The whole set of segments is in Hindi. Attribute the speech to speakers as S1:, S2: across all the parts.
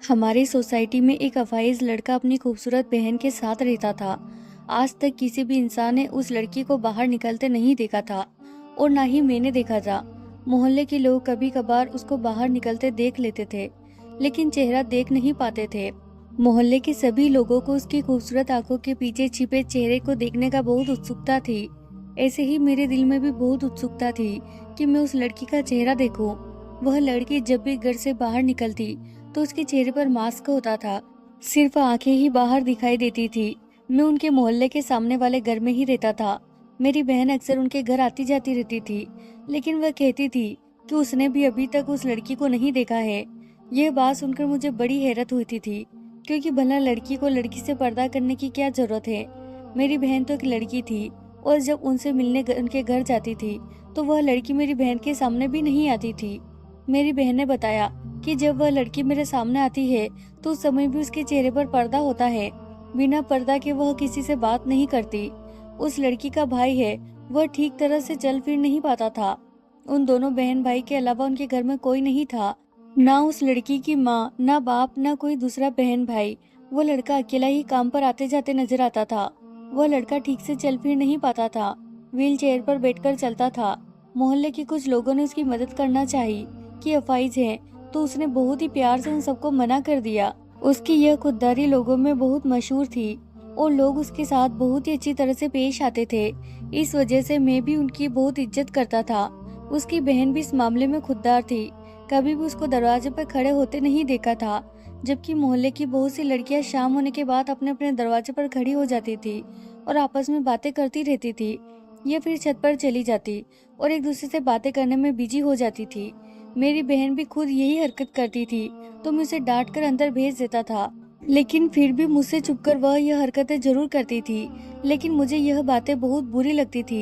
S1: हमारी सोसाइटी में एक अफाइज लड़का अपनी खूबसूरत बहन के साथ रहता था। आज तक किसी भी इंसान ने उस लड़की को बाहर निकलते नहीं देखा था और ना ही मैंने देखा था। मोहल्ले के लोग कभी कभार उसको बाहर निकलते देख लेते थे, लेकिन चेहरा देख नहीं पाते थे। मोहल्ले के सभी लोगों को उसकी खूबसूरत आंखों के पीछे छिपे चेहरे को देखने का बहुत उत्सुकता थी। ऐसे ही मेरे दिल में भी बहुत उत्सुकता थी कि मैं उस लड़की का चेहरा देखूं। वह लड़की जब भी घर से बाहर निकलती तो उसके चेहरे पर मास्क होता था, सिर्फ आंखें ही बाहर दिखाई देती थी। मैं उनके मोहल्ले के सामने वाले घर में ही रहता था। मेरी बहन अक्सर उनके घर आती जाती रहती थी, लेकिन वह कहती थी कि उसने भी अभी तक उस लड़की को नहीं देखा है। यह बात सुनकर मुझे बड़ी हैरत हुई थी, क्योंकि भला लड़की को लड़की से पर्दा करने की क्या जरूरत है। मेरी बहन तो एक लड़की थी, और जब उनसे मिलने उनके घर जाती थी तो वह लड़की मेरी बहन के सामने भी नहीं आती थी। मेरी बहन ने बताया कि जब वह लड़की मेरे सामने आती है तो उस समय भी उसके चेहरे पर पर्दा होता है। बिना पर्दा के वह किसी से बात नहीं करती। उस लड़की का भाई है, वह ठीक तरह से चल फिर नहीं पाता था। उन दोनों बहन भाई के अलावा उनके घर में कोई नहीं था, ना उस लड़की की माँ, ना बाप, ना कोई दूसरा बहन भाई। वो लड़का अकेला ही काम पर आते जाते नजर आता था। वह लड़का ठीक से चल फिर नहीं पाता था, व्हील चेयर पर बैठकर चलता था। मोहल्ले के कुछ लोगों ने उसकी मदद करना चाही कि अफाइज है, तो उसने बहुत ही प्यार से उन सबको मना कर दिया। उसकी यह खुददारी लोगों में बहुत मशहूर थी और लोग उसके साथ बहुत ही अच्छी तरह से पेश आते थे। इस वजह से मैं भी उनकी बहुत इज्जत करता था। उसकी बहन भी इस मामले में खुददार थी। कभी भी उसको दरवाजे पर खड़े होते नहीं देखा था, जबकि मोहल्ले की बहुत सी लड़कियां शाम होने के बाद अपने अपने दरवाजे पर खड़ी हो जाती थी और आपस में बातें करती रहती थी। यह फिर छत पर चली जाती और एक दूसरे से बातें करने में बिजी हो जाती थी। मेरी बहन भी खुद यही हरकत करती थी, तो मैं उसे डांट कर अंदर भेज देता था, लेकिन फिर भी मुझसे छुपकर वह यह हरकतें जरूर करती थी। लेकिन मुझे यह बातें बहुत बुरी लगती थी।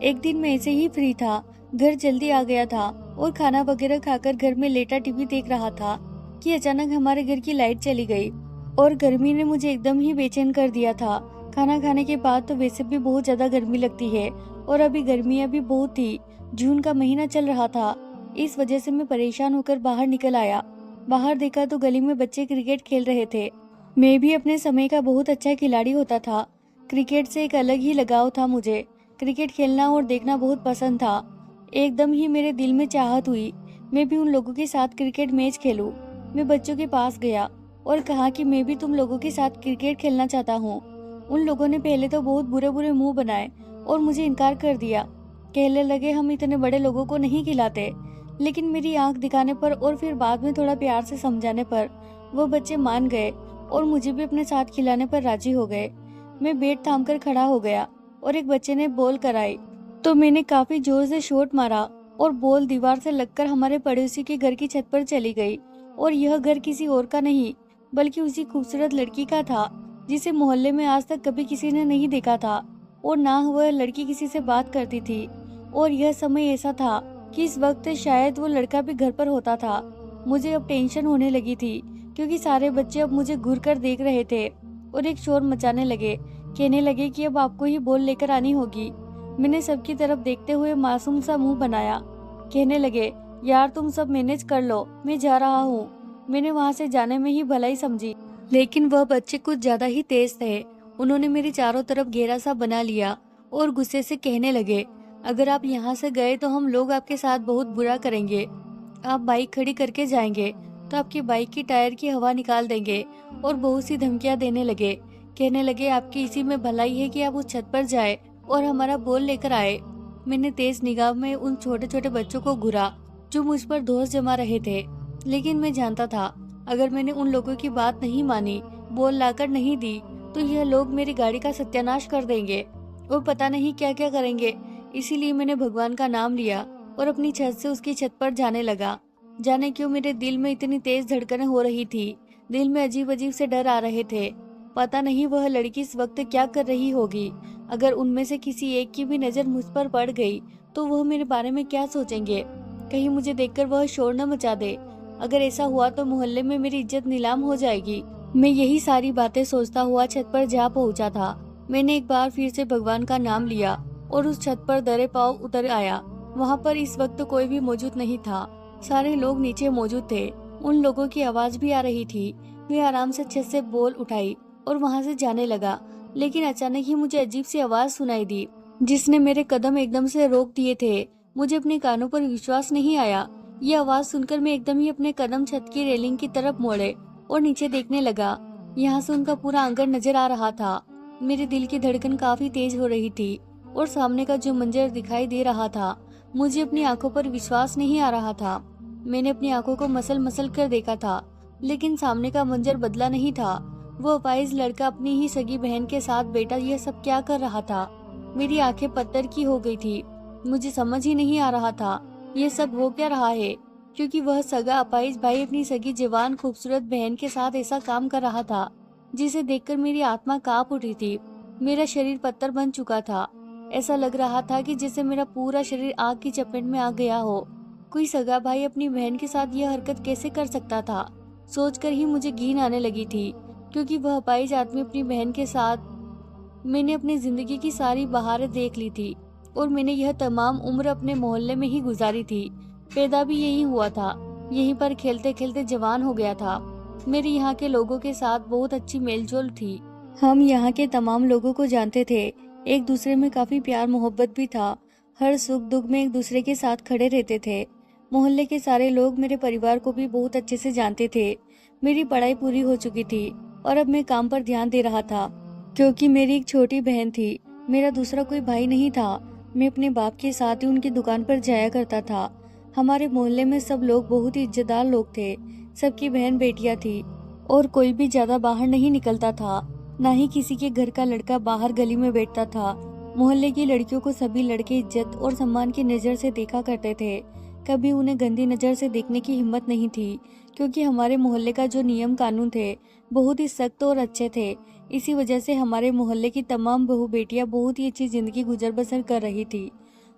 S1: एक दिन मैं ऐसे ही फ्री था, घर जल्दी आ गया था और खाना वगैरह खाकर घर में लेटा टीवी देख रहा था कि अचानक हमारे घर की लाइट चली गई और गर्मी ने मुझे एकदम ही बेचैन कर दिया था। खाना खाने के बाद तो वैसे भी बहुत ज्यादा गर्मी लगती है और अभी गर्मियाँ भी बहुत थी। जून का महीना चल रहा था। इस वजह से मैं परेशान होकर बाहर निकल आया। बाहर देखा तो गली में बच्चे क्रिकेट खेल रहे थे। मैं भी अपने समय का बहुत अच्छा खिलाड़ी होता था। क्रिकेट से एक अलग ही लगाव था मुझे। क्रिकेट खेलना और देखना बहुत पसंद था। एकदम ही मेरे दिल में चाहत हुई मैं भी उन लोगों के साथ क्रिकेट मैच खेलूं। मैं बच्चों के पास गया और कहा कि मैं भी तुम लोगों के साथ क्रिकेट खेलना चाहता हूँ। उन लोगों ने पहले तो बहुत बुरे बुरे मुंह बनाए और मुझे इनकार कर दिया। कहने लगे हम इतने बड़े लोगों को नहीं खिलाते। लेकिन मेरी आंख दिखाने पर और फिर बाद में थोड़ा प्यार से समझाने पर वो बच्चे मान गए और मुझे भी अपने साथ खिलाने पर राजी हो गए। मैं बैट थाम कर खड़ा हो गया और एक बच्चे ने बॉल कराई तो मैंने काफी जोर से शॉट मारा और बॉल दीवार से लगकर हमारे पड़ोसी के घर की छत पर चली गई। और यह घर किसी और का नहीं बल्कि उसी खूबसूरत लड़की का था, जिसे मोहल्ले में आज तक कभी किसी ने नहीं देखा था और ना वह लड़की किसी से बात करती थी। और यह समय ऐसा था कि इस वक्त शायद वो लड़का भी घर पर होता था। मुझे अब टेंशन होने लगी थी, क्योंकि सारे बच्चे अब मुझे घूर कर देख रहे थे और एक शोर मचाने लगे। कहने लगे कि अब आपको ही बॉल लेकर आनी होगी। मैंने सबकी तरफ देखते हुए मासूम सा मुंह बनाया। कहने लगे यार तुम सब मैनेज कर लो, मैं जा रहा हूँ। मैंने वहाँ से जाने में ही भलाई समझी, लेकिन वह बच्चे कुछ ज्यादा ही तेज थे। उन्होंने मेरी चारों तरफ घेरा सा बना लिया और गुस्से से कहने लगे अगर आप यहाँ से गए तो हम लोग आपके साथ बहुत बुरा करेंगे। आप बाइक खड़ी करके जाएंगे तो आपकी बाइक की टायर की हवा निकाल देंगे और बहुत सी धमकियां देने लगे। कहने लगे आपकी इसी में भलाई है कि आप उस छत पर जाए और हमारा बॉल लेकर आए। मैंने तेज निगाह में उन छोटे छोटे बच्चों को घूरा जो मुझ पर दोष जमा रहे थे, लेकिन मैं जानता था अगर मैंने उन लोगों की बात नहीं मानी, बॉल लाकर नहीं दी, तो यह लोग मेरी गाड़ी का सत्यानाश कर देंगे और पता नहीं क्या क्या करेंगे। इसीलिए मैंने भगवान का नाम लिया और अपनी छत से उसकी छत पर जाने लगा। जाने क्यों मेरे दिल में इतनी तेज धड़कनें हो रही थी, दिल में अजीब अजीब से डर आ रहे थे। पता नहीं वह लड़की इस वक्त क्या कर रही होगी। अगर उनमें से किसी एक की भी नजर मुझ पर पड़ गई तो वह मेरे बारे में क्या सोचेंगे। कहीं मुझे देखकर वह शोर न मचा दे। अगर ऐसा हुआ तो मोहल्ले में मेरी इज्जत नीलाम हो जाएगी। मैं यही सारी बातें सोचता हुआ छत पर जा पहुंचा था। मैंने एक बार फिर से भगवान का नाम लिया और उस छत पर दरे पांव उतर आया। वहाँ पर इस वक्त कोई भी मौजूद नहीं था। सारे लोग नीचे मौजूद थे, उन लोगों की आवाज भी आ रही थी। मैं आराम से छत से बॉल उठाई और वहां से जाने लगा, लेकिन अचानक ही मुझे अजीब सी आवाज सुनाई दी जिसने मेरे कदम एकदम से रोक दिए थे। मुझे अपने कानों पर विश्वास नहीं आया। ये आवाज सुनकर मैं एकदम ही अपने कदम छत की रेलिंग की तरफ मोड़े और नीचे देखने लगा। यहाँ से उनका पूरा आंगन नजर आ रहा था। मेरे दिल की धड़कन काफी तेज हो रही थी और सामने का जो मंजर दिखाई दे रहा था, मुझे अपनी आंखों पर विश्वास नहीं आ रहा था। मैंने अपनी आंखों को मसल मसल कर देखा था, लेकिन सामने का मंजर बदला नहीं था। वो अपाहिज लड़का अपनी ही सगी बहन के साथ बेटा यह सब क्या कर रहा था। मेरी आंखें पत्थर की हो गई थी। मुझे समझ ही नहीं आ रहा था ये सब हो क्या रहा है, क्योंकि वह सगा अपाहिज भाई अपनी सगी जवान खूबसूरत बहन के साथ ऐसा काम कर रहा था जिसे देखकर मेरी आत्मा कांप उठी थी। मेरा शरीर पत्थर बन चुका था। ऐसा लग रहा था कि जैसे मेरा पूरा शरीर आग की चपेट में आ गया हो। कोई सगा भाई अपनी बहन के साथ यह हरकत कैसे कर सकता था, सोचकर ही मुझे घिन आने लगी थी, क्योंकि वह अपाहिज आदमी अपनी बहन के साथ। मैंने अपनी जिंदगी की सारी बहारें देख ली थी और मैंने यह तमाम उम्र अपने मोहल्ले में ही गुजारी थी। पैदा भी यही हुआ था, यहीं पर खेलते खेलते जवान हो गया था। मेरे यहाँ के लोगों के साथ बहुत अच्छी मेलजोल थी। हम यहाँ के तमाम लोगों को जानते थे। एक दूसरे में काफी प्यार मोहब्बत भी था। हर सुख दुख में एक दूसरे के साथ खड़े रहते थे। मोहल्ले के सारे लोग मेरे परिवार को भी बहुत अच्छे से जानते थे। मेरी पढ़ाई पूरी हो चुकी थी और अब मैं काम पर ध्यान दे रहा था, क्योंकि मेरी एक छोटी बहन थी। मेरा दूसरा कोई भाई नहीं था। मैं अपने बाप के साथ ही उनकी दुकान पर जाया करता था। हमारे मोहल्ले में सब लोग बहुत ही इज्जतदार लोग थे। सबकी बहन बेटियां थी और कोई भी ज्यादा बाहर नहीं निकलता था। ना ही किसी के घर का लड़का बाहर गली में बैठता था। मोहल्ले की लड़कियों को सभी लड़के इज्जत और सम्मान की नजर से देखा करते थे। कभी उन्हें गंदी नजर से देखने की हिम्मत नहीं थी, क्योंकि हमारे मोहल्ले का जो नियम कानून थे बहुत ही सख्त और अच्छे थे। इसी वजह से हमारे मोहल्ले की तमाम बहू बेटियां बहुत ही अच्छी जिंदगी गुजर बसर कर रही थी।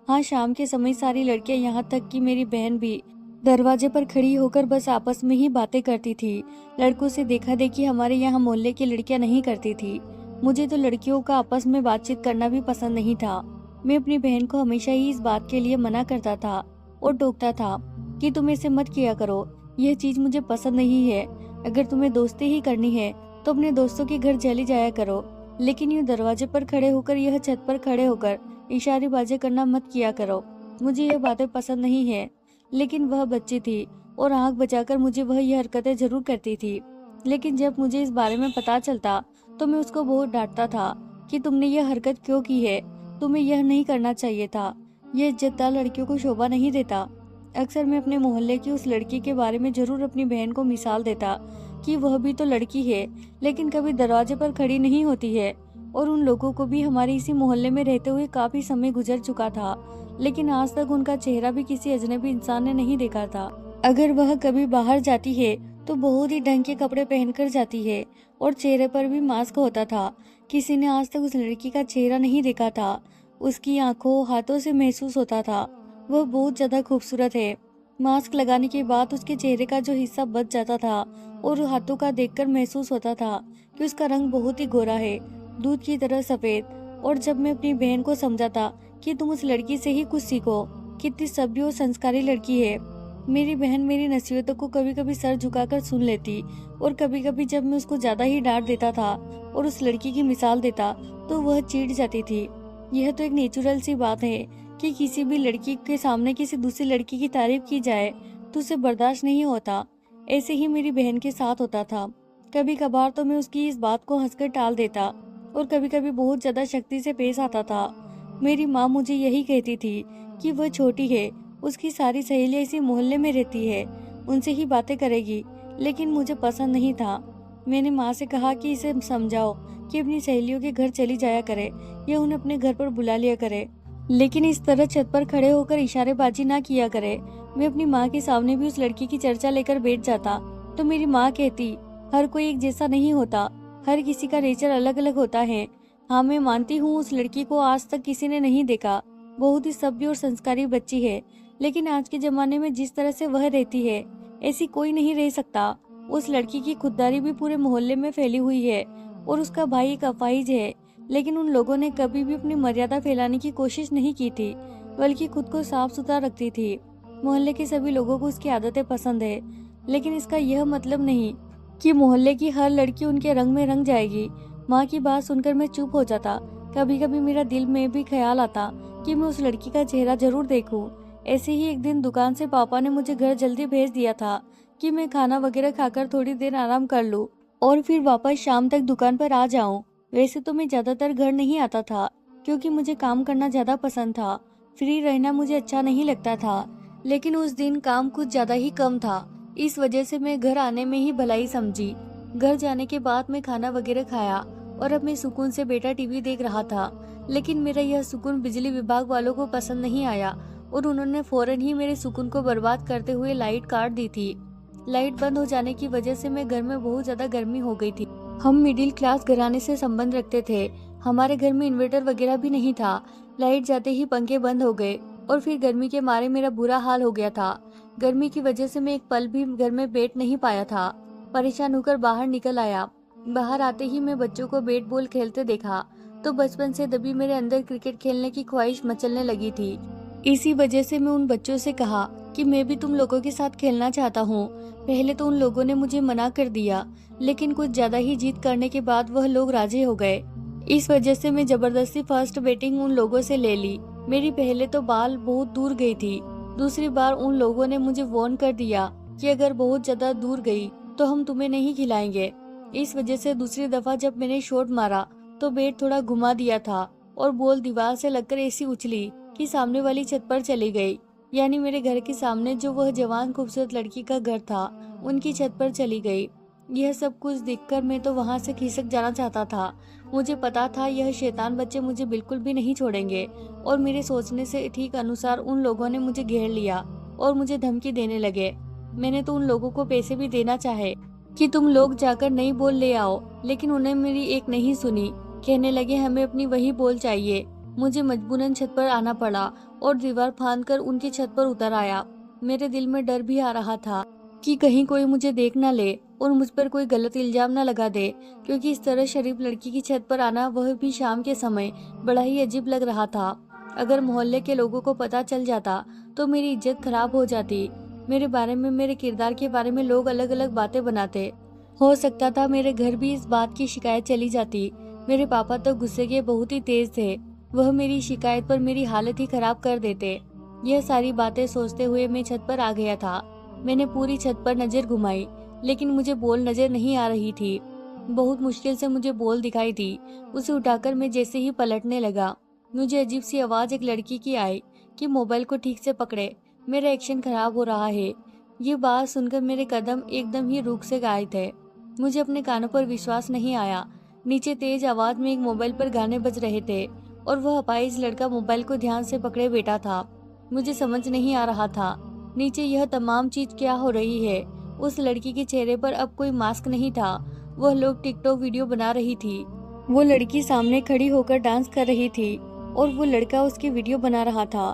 S1: हाँ, शाम के समय सारी लड़कियां, यहाँ तक कि मेरी बहन भी, दरवाजे पर खड़ी होकर बस आपस में ही बातें करती थी। लड़कों से देखा देखी हमारे यहाँ मोहल्ले की लड़कियां नहीं करती थी। मुझे तो लड़कियों का आपस में बातचीत करना भी पसंद नहीं था। मैं अपनी बहन को हमेशा ही इस बात के लिए मना करता था और टोकता था कि तुम ऐसे मत किया करो, यह चीज मुझे पसंद नहीं है। अगर तुम्हें दोस्ती ही करनी है तो अपने दोस्तों के घर चली जाया करो, लेकिन यूँ दरवाजे पर खड़े होकर, यह छत पर खड़े होकर इशारेबाजी करना मत किया करो। मुझे यह बातें पसंद नहीं है। लेकिन वह बच्ची थी और आंख बचाकर मुझे वह यह हरकतें जरूर करती थी। लेकिन जब मुझे इस बारे में पता चलता तो मैं उसको बहुत डांटता था कि तुमने यह हरकत क्यों की है, तुम्हें यह नहीं करना चाहिए था। यह इज्जतदार लड़कियों को शोभा नहीं देता। अक्सर मैं अपने मोहल्ले की उस लड़की के बारे में जरूर अपनी बहन को मिसाल देता कि वह भी तो लड़की है, लेकिन कभी दरवाजे पर खड़ी नहीं होती है। और उन लोगों को भी हमारे इसी मोहल्ले में रहते हुए काफी समय गुजर चुका था, लेकिन आज तक उनका चेहरा भी किसी अजनबी इंसान ने नहीं देखा था। अगर वह कभी बाहर जाती है तो बहुत ही ढंग के कपड़े पहनकर जाती है और चेहरे पर भी मास्क होता था। किसी ने आज तक उस लड़की का चेहरा नहीं देखा था। उसकी आंखों हाथों से महसूस होता था वह बहुत ज्यादा खूबसूरत है। मास्क लगाने के बाद उसके चेहरे का जो हिस्सा बच जाता था और हाथों का देखकर महसूस होता था कि उसका रंग बहुत ही गोरा है, दूध की तरह सफेद। और जब मैं अपनी बहन को समझाता कि तुम उस लड़की से ही कुछ सीखो, कितनी सभ्य और संस्कारी लड़की है, मेरी बहन मेरी नसीहतों को कभी कभी सर झुकाकर सुन लेती। और कभी कभी जब मैं उसको ज्यादा ही डांट देता था और उस लड़की की मिसाल देता तो वह चिढ़ जाती थी। यह तो एक नेचुरल सी बात है कि किसी भी लड़की के सामने किसी दूसरी लड़की की तारीफ की जाए तो उसे बर्दाश्त नहीं होता। ऐसे ही मेरी बहन के साथ होता था। कभी कभार तो मैं उसकी इस बात को हंसकर टाल देता और कभी कभी बहुत ज्यादा शक्ति से पेश आता था। मेरी माँ मुझे यही कहती थी कि वह छोटी है, उसकी सारी सहेलियां इसी मोहल्ले में रहती है, उनसे ही बातें करेगी, लेकिन मुझे पसंद नहीं था। मैंने माँ से कहा कि इसे समझाओ कि अपनी सहेलियों के घर चली जाया करे या उन्हें अपने घर पर बुला लिया करे, लेकिन इस तरह छत पर खड़े होकर इशारेबाजी ना किया करे। मैं अपनी माँ के सामने भी उस लड़की की चर्चा लेकर बैठ जाता तो मेरी माँ कहती, हर कोई एक जैसा नहीं होता, हर किसी का नेचर अलग अलग होता है। हाँ, मैं मानती हूँ उस लड़की को आज तक किसी ने नहीं देखा, बहुत ही सभ्य और संस्कारी बच्ची है, लेकिन आज के जमाने में जिस तरह से वह रहती है ऐसी कोई नहीं रह सकता। उस लड़की की खुददारी भी पूरे मोहल्ले में फैली हुई है और उसका भाई एक अपाहिज है, लेकिन उन लोगों ने कभी भी अपनी मर्यादा फैलाने की कोशिश नहीं की थी, बल्कि खुद को साफ सुथरा रखती थी। मोहल्ले के सभी लोगों को उसकी आदतें पसंद है। लेकिन इसका यह मतलब नहीं कि मोहल्ले की हर लड़की उनके रंग में रंग जाएगी। माँ की बात सुनकर मैं चुप हो जाता। कभी कभी मेरा दिल में भी ख्याल आता कि मैं उस लड़की का चेहरा जरूर देखूं। ऐसे ही एक दिन दुकान से पापा ने मुझे घर जल्दी भेज दिया था कि मैं खाना वगैरह खाकर थोड़ी देर आराम कर लूं और फिर वापस शाम तक दुकान पर आ जाऊं। वैसे तो मैं ज्यादातर घर नहीं आता था क्योंकि मुझे काम करना ज्यादा पसंद था। फ्री रहना मुझे अच्छा नहीं लगता था, लेकिन उस दिन काम कुछ ज्यादा ही कम था। इस वजह से मैं घर आने में ही भलाई समझी। घर जाने के बाद मैं खाना वगैरह खाया और अब मैं सुकून से बेटा टीवी देख रहा था। लेकिन मेरा यह सुकून बिजली विभाग वालों को पसंद नहीं आया और उन्होंने फौरन ही मेरे सुकून को बर्बाद करते हुए लाइट काट दी थी। लाइट बंद हो जाने की वजह से मैं घर में बहुत ज्यादा गर्मी हो गई थी। हम मिडिल क्लास घराने से संबंध रखते थे। हमारे घर में इन्वर्टर वगैरह भी नहीं था। लाइट जाते ही पंखे बंद हो गए और फिर गर्मी के मारे मेरा बुरा हाल हो गया था। गर्मी की वजह से मैं एक पल भी घर में बैठ नहीं पाया था। परेशान होकर बाहर निकल आया। बाहर आते ही मैं बच्चों को बैट बॉल खेलते देखा तो बचपन से दबी मेरे अंदर क्रिकेट खेलने की ख्वाहिश मचलने लगी थी। इसी वजह से मैं उन बच्चों से कहा कि मैं भी तुम लोगों के साथ खेलना चाहता हूँ। पहले तो उन लोगों ने मुझे मना कर दिया, लेकिन कुछ ज्यादा ही जिद करने के बाद वह लोग राजी हो गए। इस वजह से मैं जबरदस्ती फर्स्ट बैटिंग उन लोगों से ले ली। मेरी पहले तो बाल बहुत दूर गई थी। दूसरी बार उन लोगों ने मुझे वार्न कर दिया कि अगर बहुत ज्यादा दूर गई तो हम तुम्हें नहीं खिलाएंगे। इस वजह से दूसरी दफा जब मैंने शॉट मारा तो बैट थोड़ा घुमा दिया था और बॉल दीवार से लगकर ऐसी उछली कि सामने वाली छत पर चली गई। यानी मेरे घर के सामने जो वह जवान खूबसूरत लड़की का घर था उनकी छत पर चली गई। यह सब कुछ देखकर मैं तो वहां से खिसक जाना चाहता था। मुझे पता था यह शैतान बच्चे मुझे बिल्कुल भी नहीं छोड़ेंगे और मेरे सोचने से ठीक अनुसार उन लोगों ने मुझे घेर लिया और मुझे धमकी देने लगे। मैंने तो उन लोगों को पैसे भी देना चाहे कि तुम लोग जाकर नई बॉल ले आओ, लेकिन उन्हें मेरी एक नहीं सुनी। कहने लगे हमें अपनी वही बॉल चाहिए। मुझे मजबूरन छत पर आना पड़ा और दीवार फांदकर उनकी छत पर उतर आया। मेरे दिल में डर भी आ रहा था कि कहीं कोई मुझे देख न ले और मुझ पर कोई गलत इल्जाम न लगा दे, क्योंकि इस तरह शरीफ लड़की की छत पर आना, वह भी शाम के समय, बड़ा ही अजीब लग रहा था। अगर मोहल्ले के लोगों को पता चल जाता तो मेरी इज्जत खराब हो जाती। मेरे बारे में, मेरे किरदार के बारे में लोग अलग अलग बातें बनाते। हो सकता था मेरे घर भी इस बात की शिकायत चली जाती। मेरे पापा तो गुस्से के बहुत ही तेज थे। वह मेरी शिकायत पर मेरी हालत ही खराब कर देते। यह सारी बातें सोचते हुए मैं छत पर आ गया था। मैंने पूरी छत पर नजर घुमाई, लेकिन मुझे बॉल नजर नहीं आ रही थी। बहुत मुश्किल से मुझे बॉल दिखाई दी। उसे उठाकर मैं जैसे ही पलटने लगा, मुझे अजीब सी आवाज एक लड़की की आई कि मोबाइल को ठीक से पकड़े, मेरा एक्शन खराब हो रहा है। ये बात सुनकर मेरे कदम एकदम ही रुक से गए थे। मुझे अपने कानों पर विश्वास नहीं आया। नीचे तेज आवाज में एक मोबाइल पर गाने बज रहे थे और वह अपाहिज लड़का मोबाइल को ध्यान से पकड़े बैठा था। मुझे समझ नहीं आ रहा था नीचे यह तमाम चीज क्या हो रही है। उस लड़की के चेहरे पर अब कोई मास्क नहीं था। वह लोग टिकटॉक वीडियो बना रही थी। वो लड़की सामने खड़ी होकर डांस कर रही थी और वो लड़का उसकी वीडियो बना रहा था।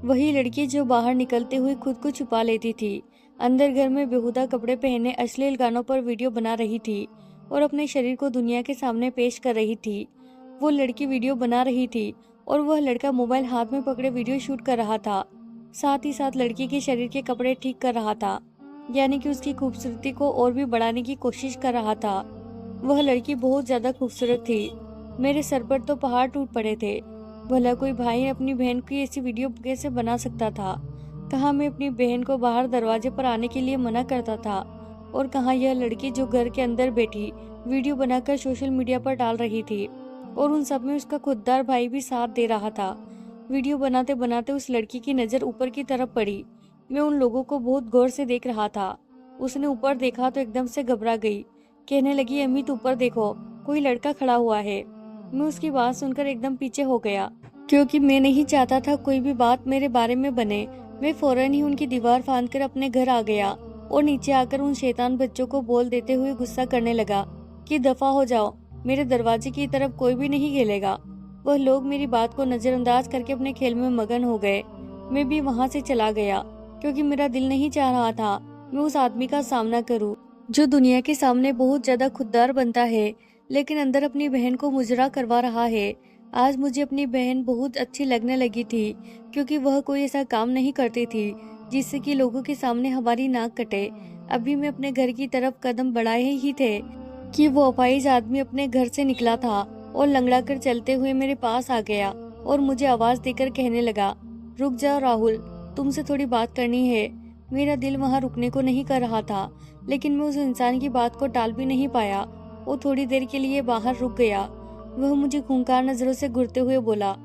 S1: वही लड़की जो बाहर निकलते हुए खुद को छुपा लेती थी, अंदर घर में बेहुदा कपड़े पहने अश्लील गानों पर वीडियो बना रही थी और अपने शरीर को दुनिया के सामने पेश कर रही थी। वो लड़की वीडियो बना रही थी और वह लड़का मोबाइल हाथ में पकड़े वीडियो शूट कर रहा था। साथ ही साथ लड़की के शरीर के कपड़े ठीक कर रहा था, यानी कि उसकी खूबसूरती को और भी बढ़ाने की कोशिश कर रहा था। वह लड़की बहुत ज्यादा खूबसूरत थी। मेरे सर पर तो पहाड़ टूट पड़े थे। भला कोई भाई अपनी बहन की ऐसी वीडियो कैसे बना सकता था? कहाँ मैं अपनी बहन को बाहर दरवाजे पर आने के लिए मना करता था और कहाँ यह लड़की जो घर के अंदर बैठी वीडियो बनाकर सोशल मीडिया पर डाल रही थी और उन सब में उसका खुददार भाई भी साथ दे रहा था। वीडियो बनाते बनाते उस लड़की की नजर ऊपर की तरफ पड़ी। मैं उन लोगों को बहुत गौर से देख रहा था। उसने ऊपर देखा तो एकदम से घबरा गई। कहने लगी, अमित ऊपर देखो, कोई लड़का खड़ा हुआ है। मैं उसकी बात सुनकर एकदम पीछे हो गया, क्योंकि मैं नहीं चाहता था कोई भी बात मेरे बारे में बने। मैं फौरन ही उनकी दीवार फांदकर अपने घर आ गया और नीचे आकर उन शैतान बच्चों को बोल देते हुए गुस्सा करने लगा कि दफा हो जाओ, मेरे दरवाजे की तरफ कोई भी नहीं खेलेगा। वह लोग मेरी बात को नजरअंदाज करके अपने खेल में मगन हो गए। मैं भी वहां से चला गया, क्योंकि मेरा दिल नहीं चाह रहा था मैं उस आदमी का सामना करूं, जो दुनिया के सामने बहुत ज्यादा खुददार बनता है, लेकिन अंदर अपनी बहन को मुजरा करवा रहा है। आज मुझे अपनी बहन बहुत अच्छी लगने लगी थी, क्योंकि वह कोई ऐसा काम नहीं करती थी जिससे कि लोगों के सामने हमारी नाक कटे। अभी मैं अपने घर की तरफ कदम बढ़ाए ही थे कि वो अपाहिज आदमी अपने घर से निकला था और लंगड़ा कर चलते हुए मेरे पास आ गया और मुझे आवाज देकर कहने लगा, रुक जाओ राहुल, तुमसे थोड़ी बात करनी है। मेरा दिल वहाँ रुकने को नहीं कर रहा था, लेकिन मैं उस इंसान की बात को टाल भी नहीं पाया। वो थोड़ी देर के लिए बाहर रुक गया। वह मुझे खूंखार नजरों से घूरते हुए बोला,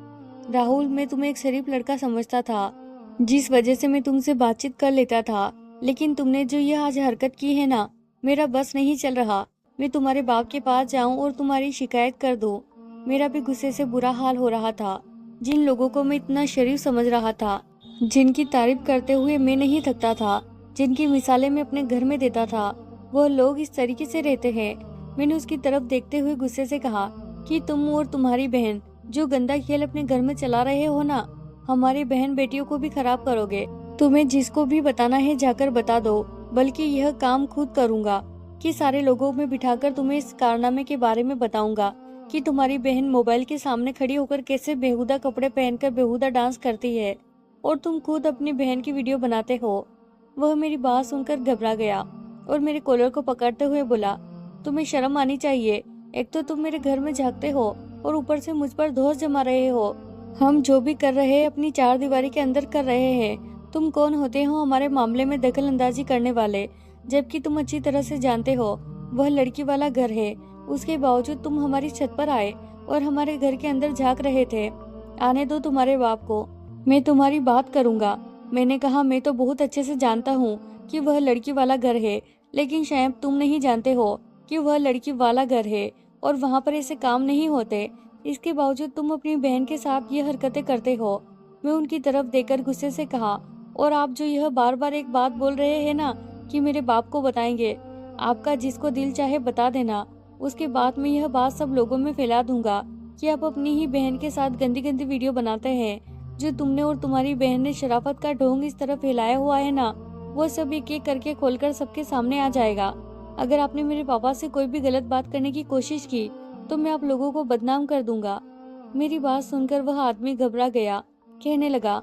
S1: राहुल, मैं तुम्हें एक शरीफ लड़का समझता था, जिस वजह से मैं तुमसे बातचीत कर लेता था, लेकिन तुमने जो यह आज हरकत की है ना, मेरा बस नहीं चल रहा। मैं तुम्हारे बाप के पास जाऊं और तुम्हारी शिकायत कर दूं। मेरा भी गुस्से से बुरा हाल हो रहा था। जिन लोगों को मैं इतना शरीफ समझ रहा था, जिनकी तारीफ करते हुए मैं नहीं थकता था, जिनकी मिसालें मैं अपने घर में देता था, वह लोग इस तरीके से रहते हैं। मैंने उसकी तरफ देखते हुए गुस्से से कहा कि तुम और तुम्हारी बहन जो गंदा खेल अपने घर में चला रहे हो ना, हमारी बहन बेटियों को भी खराब करोगे। तुम्हें जिसको भी बताना है जाकर बता दो, बल्कि यह काम खुद करूंगा कि सारे लोगों में बिठाकर तुम्हें इस कारनामे के बारे में बताऊंगा कि तुम्हारी बहन मोबाइल के सामने खड़ी होकर कैसे बेहुदा कपड़े पहनकर बेहुदा डांस करती है और तुम खुद अपनी बहन की वीडियो बनाते हो। वह मेरी बात सुनकर घबरा गया और मेरे कॉलर को पकड़ते हुए बोला, तुम्हें शर्म आनी चाहिए। एक तो तुम मेरे घर में झांकते हो और ऊपर से मुझ पर दोष जमा रहे हो। हम जो भी कर रहे हैं अपनी चार दीवारी के अंदर कर रहे हैं। तुम कौन होते हो हमारे मामले में दखल अंदाजी करने वाले, जबकि तुम अच्छी तरह से जानते हो वह लड़की वाला घर है। उसके बावजूद तुम हमारी छत पर आए और हमारे घर के अंदर झांक रहे थे। आने दो तुम्हारे बाप को, मैं तुम्हारी बात करूंगा। मैंने कहा, मैं तो बहुत अच्छे से जानता हूँ कि वह लड़की वाला घर है, लेकिन शायद तुम नहीं जानते हो कि वह लड़की वाला घर है और वहाँ पर ऐसे काम नहीं होते। इसके बावजूद तुम अपनी बहन के साथ ये हरकतें करते हो। मैं उनकी तरफ देखकर गुस्से से कहा, और आप जो यह बार बार एक बात बोल रहे हैं ना कि मेरे बाप को बताएंगे, आपका जिसको दिल चाहे बता देना। उसके बाद मैं यह बात सब लोगों में फैला दूंगा कि आप अपनी ही बहन के साथ गंदी गंदी वीडियो बनाते हैं। जो तुमने और तुम्हारी बहन ने शराफत का ढोंग इस तरह फैलाया हुआ है ना, वो सब एक एक करके खोलकर सबके सामने आ जाएगा। अगर आपने मेरे पापा से कोई भी गलत बात करने की कोशिश की तो मैं आप लोगों को बदनाम कर दूंगा। मेरी बात सुनकर वह आदमी घबरा गया। कहने लगा,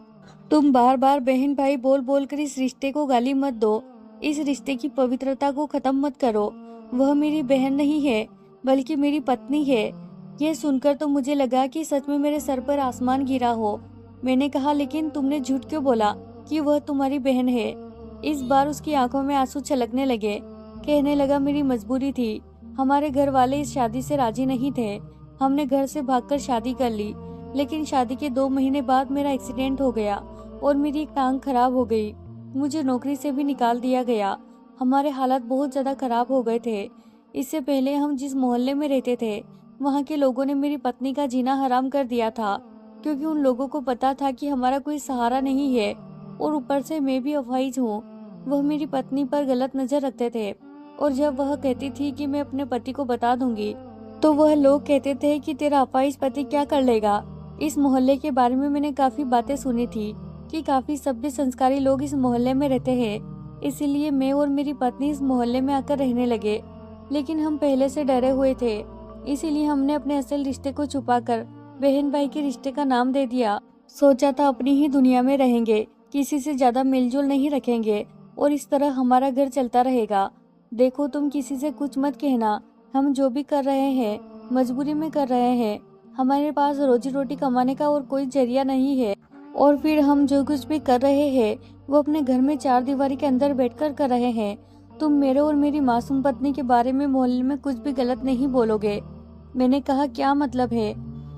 S1: तुम बार बार बहन भाई बोल बोल कर इस रिश्ते को गाली मत दो। इस रिश्ते की पवित्रता को खत्म मत करो। वह मेरी बहन नहीं है, बल्कि मेरी पत्नी है। यह सुनकर तो मुझे लगा कि सच में मेरे सर पर आसमान गिरा हो। मैंने कहा, लेकिन तुमने झूठ क्यों बोला कि वह तुम्हारी बहन है? इस बार उसकी आंखों में आंसू छलकने लगे। कहने लगा, मेरी मजबूरी थी। हमारे घर वाले इस शादी से राजी नहीं थे। हमने घर से भागकर शादी कर ली, लेकिन शादी के 2 महीने बाद मेरा एक्सीडेंट हो गया और मेरी एक टांग खराब हो गई। मुझे नौकरी से भी निकाल दिया गया। हमारे हालात बहुत ज़्यादा खराब हो गए थे। इससे पहले हम जिस मोहल्ले में रहते थे, वहाँ के लोगों ने मेरी पत्नी का जीना हराम कर दिया था, क्योंकि उन लोगों को पता था कि हमारा कोई सहारा नहीं है और ऊपर से मैं भी अफाइज हूँ। वह मेरी पत्नी पर गलत नज़र रखते थे और जब वह कहती थी कि मैं अपने पति को बता दूंगी, तो वह लोग कहते थे कि तेरा अफाइज पति क्या कर लेगा। इस मोहल्ले के बारे में मैंने काफ़ी बातें सुनी थी कि काफ़ी सभ्य संस्कारी लोग इस मोहल्ले में रहते हैं। इसीलिए मैं और मेरी पत्नी इस मोहल्ले में आकर रहने लगे, लेकिन हम पहले से डरे हुए थे। इसीलिए हमने अपने असल रिश्ते को छुपाकर बहन भाई के रिश्ते का नाम दे दिया। सोचा था अपनी ही दुनिया में रहेंगे, किसी से ज़्यादा मिलजुल नहीं रखेंगे और इस तरह हमारा घर चलता रहेगा। देखो, तुम किसी से कुछ मत कहना। हम जो भी कर रहे हैं मजबूरी में कर रहे हैं। हमारे पास रोजी रोटी कमाने का और कोई जरिया नहीं है, और फिर हम जो कुछ भी कर रहे हैं वो अपने घर में 4 दीवारी के अंदर बैठकर कर रहे हैं। तुम मेरे और मेरी मासूम पत्नी के बारे में मोहल्ले में कुछ भी गलत नहीं बोलोगे। मैंने कहा, क्या मतलब है?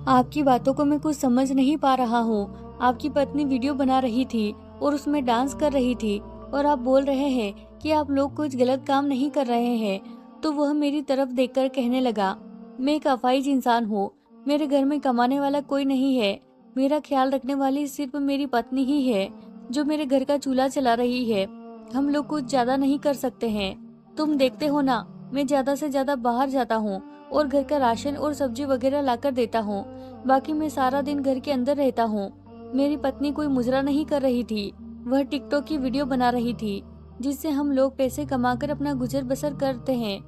S1: आपकी बातों को मैं कुछ समझ नहीं पा रहा हूँ। आपकी पत्नी वीडियो बना रही थी और उसमें डांस कर रही थी और आप बोल रहे हैं कि आप लोग कुछ गलत काम नहीं कर रहे हैं। तो वह मेरी तरफ देखकर कहने लगा, मैं एक अफाइज इंसान हूँ। मेरे घर में कमाने वाला कोई नहीं है। मेरा ख्याल रखने वाली सिर्फ मेरी पत्नी ही है, जो मेरे घर का चूल्हा चला रही है। हम लोग कुछ ज्यादा नहीं कर सकते हैं। तुम देखते हो ना, मैं ज्यादा से ज्यादा बाहर जाता हूँ और घर का राशन और सब्जी वगैरह लाकर देता हूँ। बाकी मैं सारा दिन घर के अंदर रहता हूँ। मेरी पत्नी कोई मुजरा नहीं कर रही थी, वह टिकटॉक की वीडियो बना रही थी, जिससे हम लोग पैसे कमाकर अपना गुजर बसर करते हैं।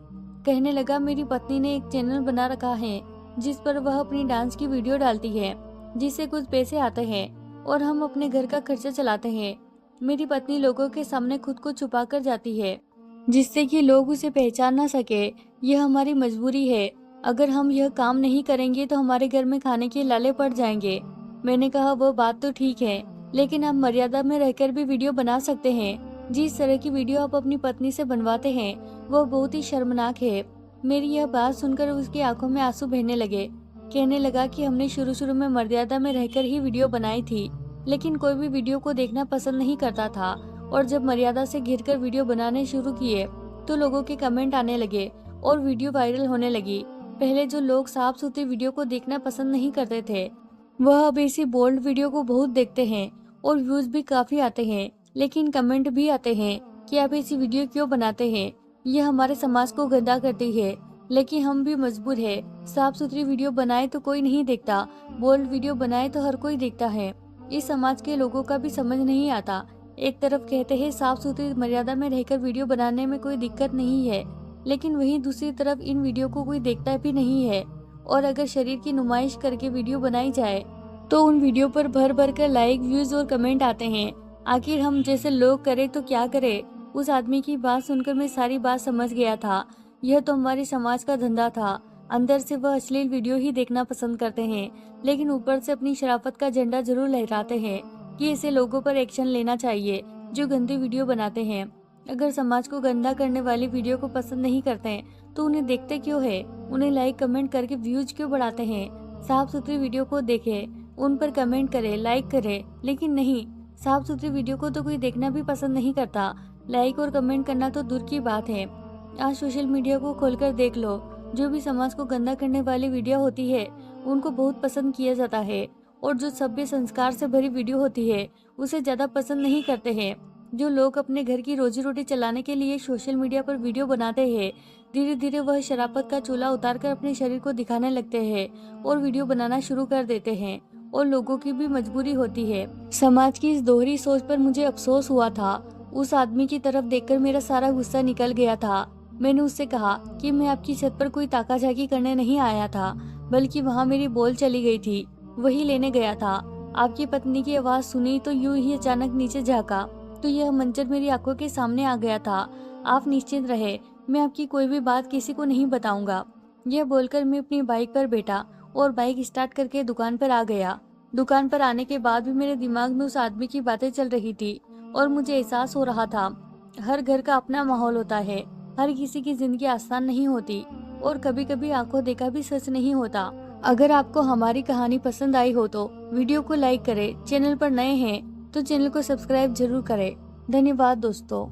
S1: कहने लगा, मेरी पत्नी ने एक चैनल बना रखा है जिस पर वह अपनी डांस की वीडियो डालती है, जिससे कुछ पैसे आते हैं और हम अपने घर का खर्चा चलाते हैं। मेरी पत्नी लोगों के सामने खुद को छुपा कर जाती है। जिससे कि लोग उसे पहचान ना सके। यह हमारी मजबूरी है। अगर हम यह काम नहीं करेंगे तो हमारे घर में खाने के लाले पड़ जाएंगे। मैंने कहा, वो बात तो ठीक है, लेकिन आप मर्यादा में रहकर भी वीडियो बना सकते हैं। जिस तरह की वीडियो आप अपनी पत्नी से बनवाते हैं वह बहुत ही शर्मनाक है। मेरी यह बात सुनकर उसकी आंखों में आंसू बहने लगे। कहने लगा कि हमने शुरू शुरू में मर्यादा में रहकर ही वीडियो बनाई थी, लेकिन कोई भी वीडियो को देखना पसंद नहीं करता था, और जब मर्यादा से घिरकर वीडियो बनाने शुरू किए तो लोगों के कमेंट आने लगे और वीडियो वायरल होने लगी। पहले जो लोग साफ सुथरी वीडियो को देखना पसंद नहीं करते थे, वह अब ऐसी बोल्ड वीडियो को बहुत देखते हैं और व्यूज भी काफी आते हैं, लेकिन कमेंट भी आते हैं कि आप ऐसी वीडियो क्यों बनाते हैं, यह हमारे समाज को गंदा करती है। लेकिन हम भी मजबूर है। साफ सुथरी वीडियो बनाए तो कोई नहीं देखता, बोल्ड वीडियो बनाए तो हर कोई देखता है। इस समाज के लोगों का भी समझ नहीं आता। एक तरफ कहते हैं साफ सुथरी मर्यादा में रहकर वीडियो बनाने में कोई दिक्कत नहीं है, लेकिन वहीं दूसरी तरफ इन वीडियो को कोई देखता भी नहीं है। और अगर शरीर की नुमाइश करके वीडियो बनाई जाए तो उन वीडियो पर भर भर कर लाइक, व्यूज और कमेंट आते हैं। आखिर हम जैसे लोग करें तो क्या करें। उस आदमी की बात सुनकर मैं सारी बात समझ गया था। यह तो हमारे समाज का धंधा था। अंदर से वह अश्लील वीडियो ही देखना पसंद करते हैं, लेकिन ऊपर से अपनी शराफत का झंडा जरूर लहराते हैं कि ऐसे लोगों पर एक्शन लेना चाहिए जो गंदी वीडियो बनाते हैं। अगर समाज को गंदा करने वाली वीडियो को पसंद नहीं करते हैं तो उन्हें देखते क्यों है? उन्हें लाइक कमेंट करके व्यूज क्यों बढ़ाते हैं? साफ सुथरी वीडियो को देखें, उन पर कमेंट करें, लाइक करें, लेकिन नहीं, साफ सुथरी वीडियो को तो कोई देखना भी पसंद नहीं करता। लाइक और कमेंट करना तो दूर की बात है। आज सोशल मीडिया को खोलकर देख लो, जो भी समाज को गंदा करने वाली वीडियो होती है उनको बहुत पसंद किया जाता है, और जो सभ्य संस्कार से भरी वीडियो होती है उसे ज्यादा पसंद नहीं करते हैं। जो लोग अपने घर की रोजी रोटी चलाने के लिए सोशल मीडिया पर वीडियो बनाते हैं, धीरे धीरे वह शराफत का चूल्हा उतारकर अपने शरीर को दिखाने लगते हैं और वीडियो बनाना शुरू कर देते हैं, और लोगों की भी मजबूरी होती है। समाज की इस दोहरी सोच पर मुझे अफसोस हुआ था। उस आदमी की तरफ देखकर मेरा सारा गुस्सा निकल गया था। मैंने उससे कहा कि मैं आपकी छत पर कोई ताकाझाकी करने नहीं आया था, बल्कि वहाँ मेरी बॉल चली गई थी, वही लेने गया था। आपकी पत्नी की आवाज सुनी तो यूं ही अचानक नीचे झाँका तो यह मंजर मेरी आंखों के सामने आ गया था। आप निश्चिंत रहे, मैं आपकी कोई भी बात किसी को नहीं बताऊंगा। यह बोलकर मैं अपनी बाइक पर बैठा और बाइक स्टार्ट करके दुकान पर आ गया। दुकान पर आने के बाद भी मेरे दिमाग में उस आदमी की बातें चल रही थी और मुझे एहसास हो रहा था, हर घर का अपना माहौल होता है, हर किसी की जिंदगी आसान नहीं होती, और कभी कभी आंखों देखा भी सच नहीं होता। अगर आपको हमारी कहानी पसंद आई हो तो वीडियो को लाइक करें, चैनल पर नए हैं तो चैनल को सब्सक्राइब जरूर करें। धन्यवाद दोस्तों।